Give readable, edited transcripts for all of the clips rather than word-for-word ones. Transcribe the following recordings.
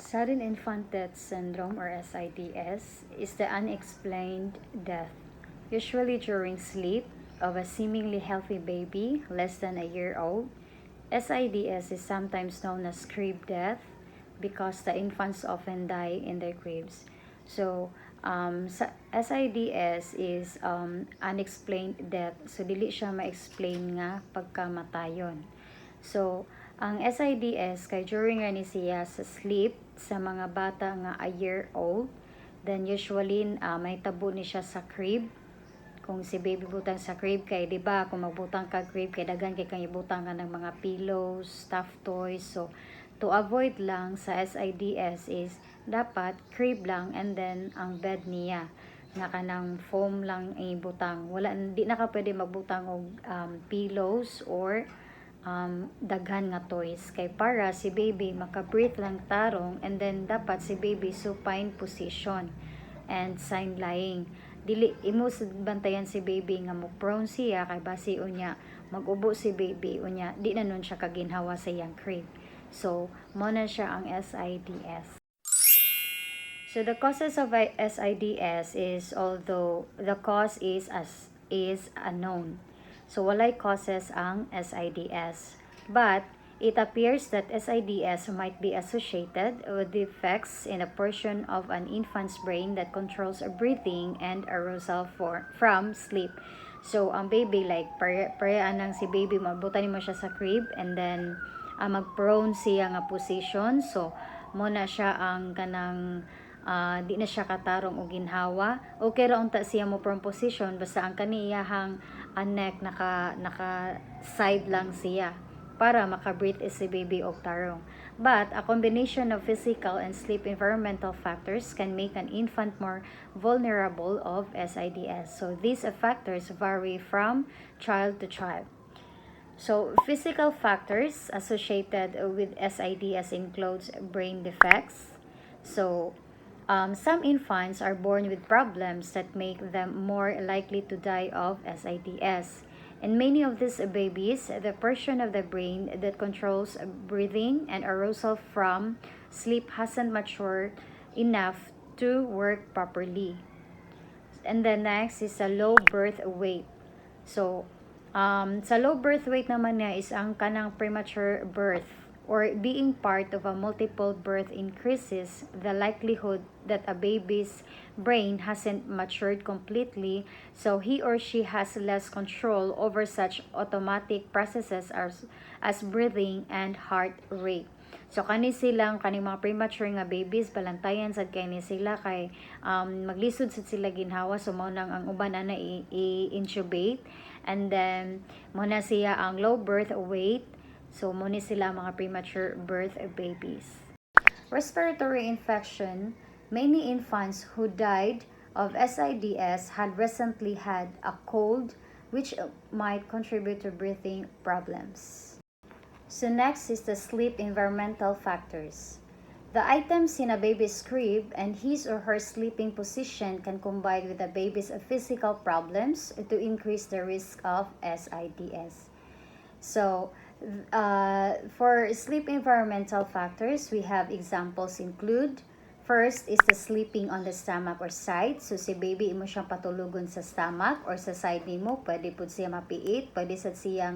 Sudden Infant Death Syndrome or SIDS is the unexplained death, usually during sleep, of a seemingly healthy baby less than a year old. SIDS is sometimes known as crib death because the infants often die in their cribs. So, SIDS is unexplained death. So, dili siya ma-explain nga pagkamatayon. So, ang SIDS kay during ni siya sa sleep sa mga bata nga a year old, then usually may tabo ni siya sa crib. Kung si baby butang sa crib kay di ba kung magbutang ka crib kay daghan kay kang ibutang ka ng mga pillows, stuffed toys. So to avoid lang sa SIDS is dapat crib lang and then ang bed niya nga kanang foam lang ibutang. Wala di na ka pwede magbutang og pillows or daghan nga toys kay para si baby maka-breathe lang tarong, and then dapat si baby supine position and sign lying. Dili imo bantayan si baby nga mo prone siya kay basi unya magubo si baby unya di na nun siya kaginhawa sa iyang crib. So mo na siya ang SIDS. So the causes of SIDS is, although the cause is unknown. So walay causes ang SIDS. But it appears that SIDS might be associated with defects in a portion of an infant's brain that controls breathing and arousal from sleep. So ang baby like anang si baby magbutan mo siya sa crib and then mag-prone siya nga position. So mo na siya ang kanang di na siya katarong o ginhawa. Okay ra unta siya mo prone position basta ang kaniyahang neck naka side lang siya para maka-breathe si baby og tarong. But a combination of physical and sleep environmental factors can make an infant more vulnerable of SIDS. So these factors vary from child to child. So physical factors associated with SIDS includes brain defects. So some infants are born with problems that make them more likely to die of SIDS. In many of these babies, the portion of the brain that controls breathing and arousal from sleep hasn't matured enough to work properly. And then next is a low birth weight. So, sa low birth weight naman niya is ang kanang premature birth or being part of a multiple birth increases the likelihood that a baby's brain hasn't matured completely, so he or she has less control over such automatic processes as breathing and heart rate. So kani silang kaning mga premature nga babies balantayan sad kay ni sila kay maglisod sad sila ginhawa, so mao nang ang uban ana i-intubate, and then mo na siya ang low birth weight. So, muna sila mga premature birth babies. Respiratory infection. Many infants who died of SIDS had recently had a cold, which might contribute to breathing problems. So, next is the sleep environmental factors. The items in a baby's crib and his or her sleeping position can combine with the baby's physical problems to increase the risk of SIDS. So, for sleep environmental factors, we have examples include, first is the sleeping on the stomach or side. So si baby imo siyang patulugon sa stomach or sa side nimo, pwede pud siya mapiit, pwede sad siya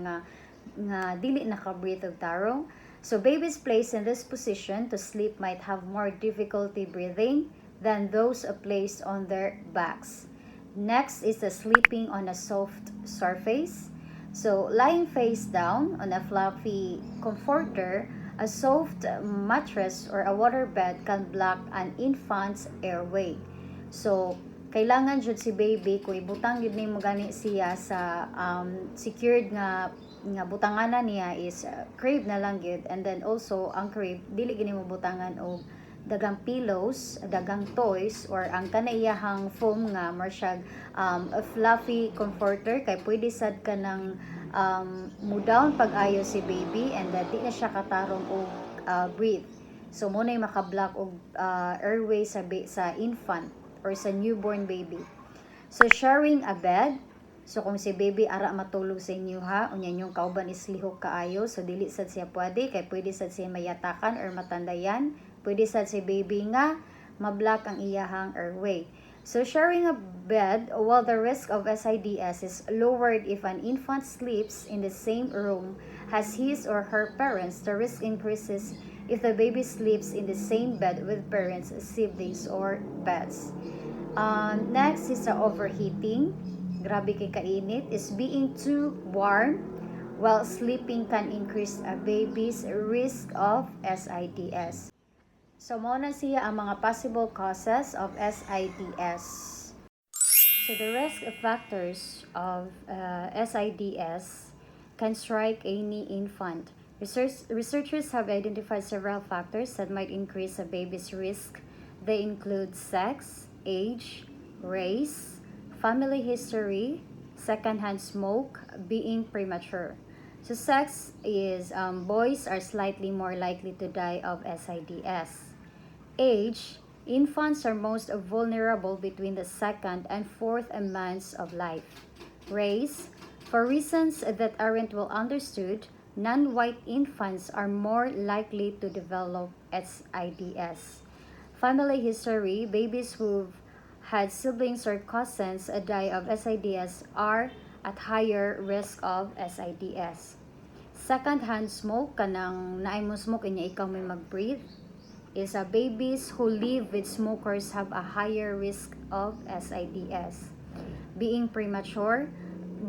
nga dili naka-breathe og tarong. So babies placed in this position to sleep might have more difficulty breathing than those placed on their backs. Next is the sleeping on a soft surface. So, lying face down on a fluffy comforter, a soft mattress or a waterbed can block an infant's airway. So, kailangan jud si baby kung ibutang yun nimo gani siya sa secured nga butanganan niya is crib na lang gyud, and then also ang crib dili gini mo butangan og dagang pillows, dagang toys, or ang kanaiyahang foam nga marsyag a fluffy comforter kay pwede sad ka ng mudown pag-ayo si baby and di na siya katarong og breathe. So muna yung makablock og airway sa infant or sa newborn baby. So sharing a bed. So kung si baby ara matulog sa inyo ha, unya yung kauban is lihok kaayo, so dili sad siya pwede kay pwede sad siya mayatakan or matandayan Pwede sad si baby nga mablock ang iyahang airway. So sharing a bed, while the risk of SIDS is lowered if an infant sleeps in the same room as his or her parents, the risk increases if the baby sleeps in the same bed with parents, siblings, or pets. Next is the overheating. Grabe kay kainit. Is being too warm while sleeping can increase a baby's risk of SIDS. So, muna siya ang mga possible causes of SIDS. So, the risk factors of SIDS can strike any infant. Researchers have identified several factors that might increase a baby's risk. They include sex, age, race, family history, secondhand smoke, being premature. So, sex is boys are slightly more likely to die of SIDS. Age, infants are most vulnerable between the second and fourth months of life. Race, for reasons that aren't well understood, non-white infants are more likely to develop SIDS. Family history, babies who've had siblings or cousins die of SIDS are at higher risk of SIDS. Second-hand smoke, kanang naay mo smoke, inya ikaw may mag-breathe, is babies who live with smokers have a higher risk of SIDS. Being premature,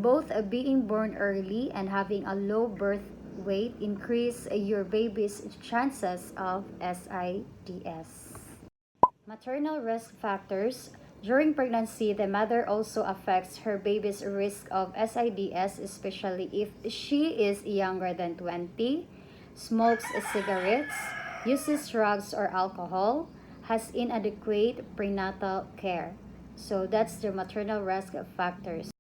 both being born early and having a low birth weight increase your baby's chances of SIDS. Maternal risk factors. During pregnancy, the mother also affects her baby's risk of SIDS, especially if she is younger than 20, smokes cigarettes, uses drugs or alcohol, has inadequate prenatal care. So that's the maternal risk factors.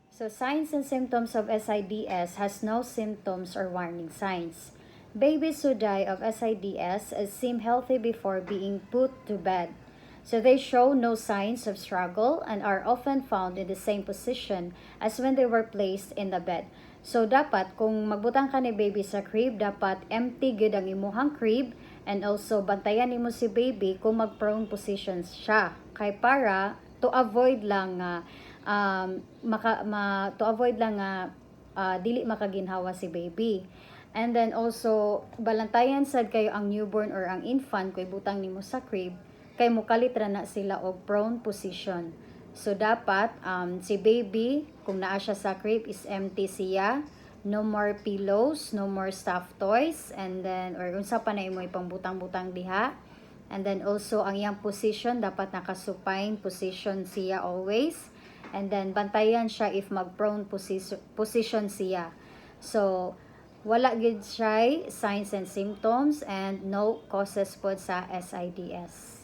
So signs and symptoms of SIDS has no symptoms or warning signs. Babies who die of SIDS seem healthy before being put to bed. So they show no signs of struggle and are often found in the same position as when they were placed in the bed. So dapat kung magbutang ka ni baby sa crib, dapat empty gid ang imuhang crib and also bantayan nimo si baby kung mag-prone position siya. Kay para to avoid lang dili makaginhawa si baby. And then also balantayan sad kayo ang newborn or ang infant kung ibutang nimo sa crib kay mukalit ra na sila og prone position. So dapat si baby kung naa siya sa crib is empty siya, no more pillows, no more stuffed toys, and then or unsa pa na imo ipangbutang-butang diha. And then also ang iyang position dapat nakasupine position siya always. And then bantayan siya if mag-prone position siya. So wala gid siya signs and symptoms and no causes pod sa SIDS.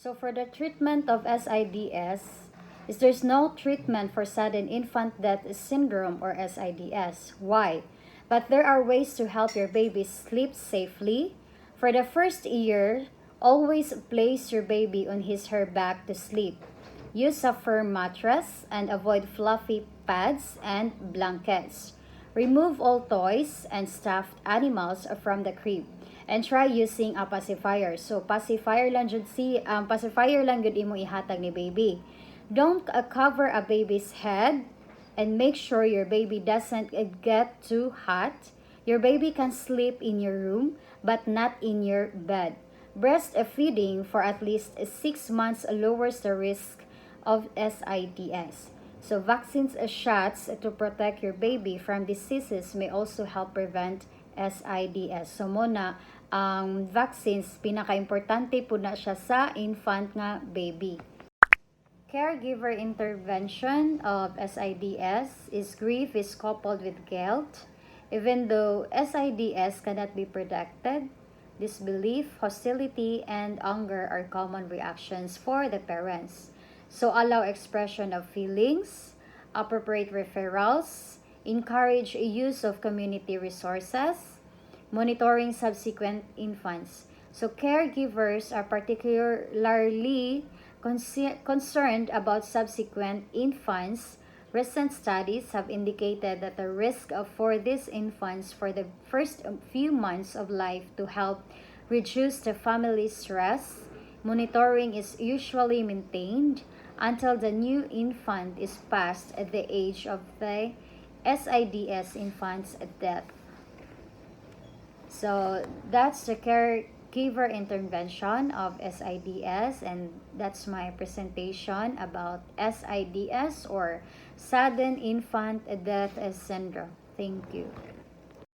So for the treatment of SIDS, there's no treatment for Sudden Infant Death Syndrome or SIDS. Why? But there are ways to help your baby sleep safely. For the first year, always place your baby on his/her back to sleep. Use a firm mattress and avoid fluffy pads and blankets. Remove all toys and stuffed animals from the crib. And try using a pacifier. So pacifier lang jud pacifier lang gud imo ihatag ni baby. Don't cover a baby's head and make sure your baby doesn't get too hot. Your baby can sleep in your room but not in your bed. Breastfeeding for at least 6 months lowers the risk of SIDS. So vaccines shots to protect your baby from diseases may also help prevent SIDS. So muna ang vaccines pinaka-importante po na siya sa infant nga baby. Caregiver intervention of SIDS is grief is coupled with guilt. Even though SIDS cannot be predicted, disbelief, hostility, and anger are common reactions for the parents. So allow expression of feelings, appropriate referrals, encourage use of community resources, monitoring subsequent infants. So caregivers are particularly concerned about subsequent infants. Recent studies have indicated that the risk for these infants for the first few months of life to help reduce the family stress. Monitoring is usually maintained until the new infant is past the age of the SIDS infant's death. So that's the caregiver intervention of SIDS, and that's my presentation about SIDS, or Sudden Infant Death Syndrome. Thank you.